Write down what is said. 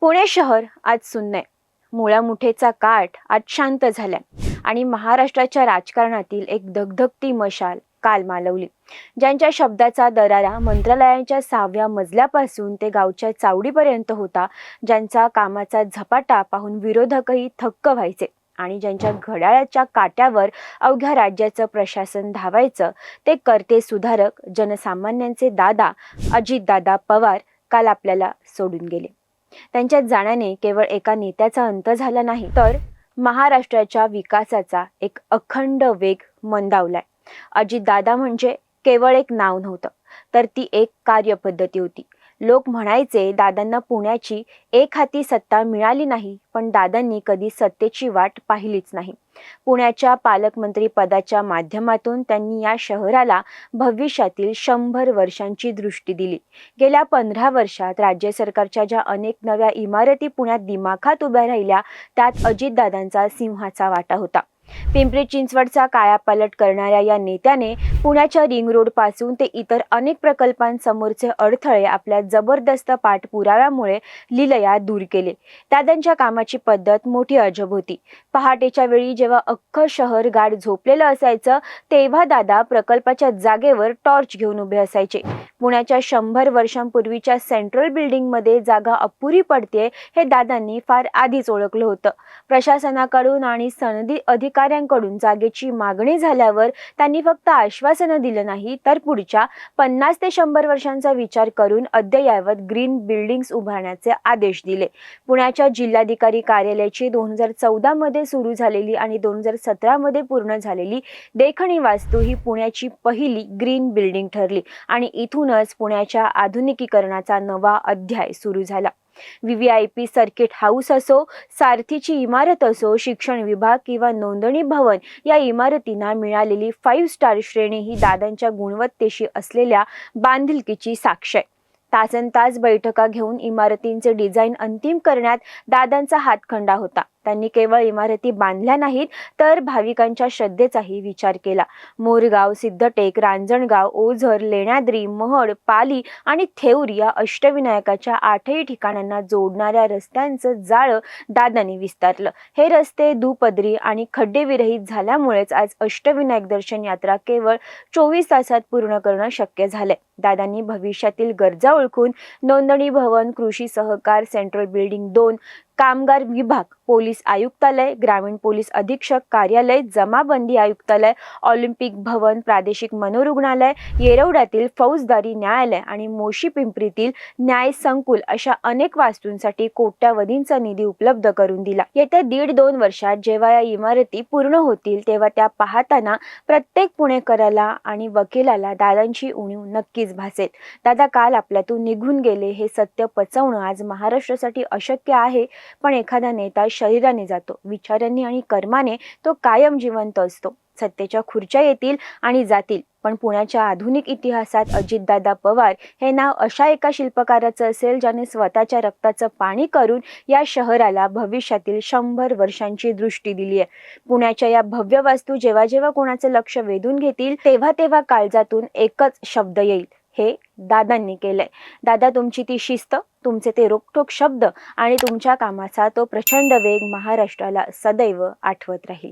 पुणे शहर आज सुन्न आहे. मुळामुठेचा काठ आज शांत झालाय आणि महाराष्ट्राच्या राजकारणातील एक धगधगती मशाल काल मालवली. ज्यांच्या शब्दाचा दरारा मंत्रालयाच्या 6व्या मजल्यापासून ते गावच्या चावडीपर्यंत होता, ज्यांचा कामाचा झपाटा पाहून विरोधकही थक्क व्हायचे आणि ज्यांच्या घड्याळाच्या काट्यावर अवघ्या राज्याचं प्रशासन धावायचं, ते करते सुधारक जनसामान्यांचे दादा अजितदादा पवार काल आपल्याला सोडून गेले. त्यांच्या जाण्याने केवळ एका नेत्याचा अंत झाला नाही, तर महाराष्ट्राच्या विकासाचा एक अखंड वेग मंदावलाय. अजितदादा म्हणजे केवळ एक नाव नव्हतं, तर ती एक कार्यपद्धती होती. लोक म्हणायचे दादांना पुण्याची एक हाती सत्ता मिळाली नाही, पण दादांनी कधी सत्तेची वाट पाहिलीच नाही. पुण्याच्या पालकमंत्री पदाच्या माध्यमातून त्यांनी या शहराला भविष्यातील 100 वर्षांची दृष्टी दिली. गेल्या 15 वर्षात राज्य सरकारच्या ज्या अनेक नव्या इमारती पुण्यात दिमाखात उभ्या राहिल्या, त्यात अजितदादांचा सिंहाचा वाटा होता. पिंपरी चिंचवडचा कायापालट करणाऱ्या या नेत्याने पुण्याच्या रिंग रोड पासून ते इतर अनेक प्रकल्पांसमोरचे अडथळे आपल्या जबरदस्त पाठपुराव्यामुळे लीलया दूर केले. दादांच्या कामाची पद्धत मोठी अजब होती. पहाटेच्या वेळी जेव्हा अख्खं शहर गाढ झोपलेलं असायचं, तेव्हा दादा प्रकल्पाच्या जागेवर टॉर्च घेऊन उभे असायचे. पुण्याच्या 100 वर्षांपूर्वीच्या सेंट्रल बिल्डिंगमध्ये जागा अपुरी पडते हे दादांनी फार आधीच ओळखलं होतं. प्रशासनाकडून आणि सनदी अधिकाऱ्यांकडून जागेची मागणी झाल्यावर त्यांनी फक्त आश्वासनं दिलं नाही, तर पुढच्या 50 ते 100 वर्षांचा विचार करून अद्ययावत ग्रीन बिल्डिंग्स उभारण्याचे आदेश दिले. पुण्याच्या जिल्हाधिकारी कार्यालयाची 2014 मध्ये सुरू झालेली आणि 2017 मध्ये पूर्ण झालेली देखणी वास्तू ही पुण्याची पहिली ग्रीन बिल्डिंग ठरली आणि इथूनच पुण्याच्या आधुनिकीकरणाचा नवा अध्याय सुरू झाला. VVIP सर्किट हाऊस असो, सारथीची इमारत असो, शिक्षण विभाग किंवा नोंदणी भवन, या इमारतींना मिळालेली 5 स्टार श्रेणी ही दादांच्या गुणवत्तेशी असलेल्या बांधिलकीची साक्ष आहे. तासनतास बैठका घेऊन इमारतींचे डिझाईन अंतिम करण्यात दादांचा हातखंडा होता. त्यांनी केवळ इमारती बांधल्या नाहीत, तर भाविकांच्या श्रद्धेचाही विचार केला. मोरगाव, सिद्धटेक, रांजणगाव, ओझर, लेण्याद्री, महड, पाली आणि थेऊर या अष्टविनायकाच्या 8ही ठिकाणांना जोडणाऱ्या रस्त्यांचं जाळं दादांनी विस्तारलं. हे रस्ते दुपदरी आणि खड्डेविरहित झाल्यामुळेच आज अष्टविनायक दर्शन यात्रा केवळ 24 तासात पूर्ण करणं शक्य झालंय. दादांनी भविष्यातील गरजा ओळखून नोंदणी भवन, कृषी सहकार, सेंट्रल बिल्डिंग 2, कामगार विभाग, पोलीस आयुक्तालय, ग्रामीण पोलीस अधीक्षक कार्यालय, जमाबंदी आयुक्तालय, ऑलिम्पिक भवन, प्रादेशिक मनोरुग्णालय, येरवड्यातील फौजदारी न्यायालय आणि मोशी पिंपरीतील न्याय संकुल अशा अनेक वास्तूंसाठी कोट्यावधींचा निधी उपलब्ध करून दिला. येत्या 1.5-2 वर्षात जेव्हा या इमारती पूर्ण होतील, तेव्हा त्या पाहताना प्रत्येक पुणेकराला आणि वकिलाला दादांची उणीव नक्कीच भासेल. दादा काल आपल्यातून निघून गेले हे सत्य पचवणं आज महाराष्ट्रासाठी अशक्य आहे, पण एखादा नेता शरीराने जातो, विचारांनी आणि कर्माने तो कायम जिवंत असतो. सत्तेच्या खुर्च्या येतील आणि जातील, पण पुण्याच्या आधुनिक इतिहासात अजितदादा पवार हे नाव अशा एका शिल्पकाराचं असेल, ज्याने स्वतःच्या रक्ताचं पाणी करून या शहराला भविष्यातील 100 वर्षांची दृष्टी दिली आहे. पुण्याच्या या भव्य वास्तू जेव्हा जेव्हा कोणाचं लक्ष वेधून घेतील, तेव्हा तेव्हा काळजातून एकच शब्द येईल, हे दादांनी केलंय. दादा, तुमची ती शिस्त, तुमचे ते रोखठोक शब्द आणि तुमच्या कामाचा तो प्रचंड वेग महाराष्ट्राला सदैव आठवत राहील.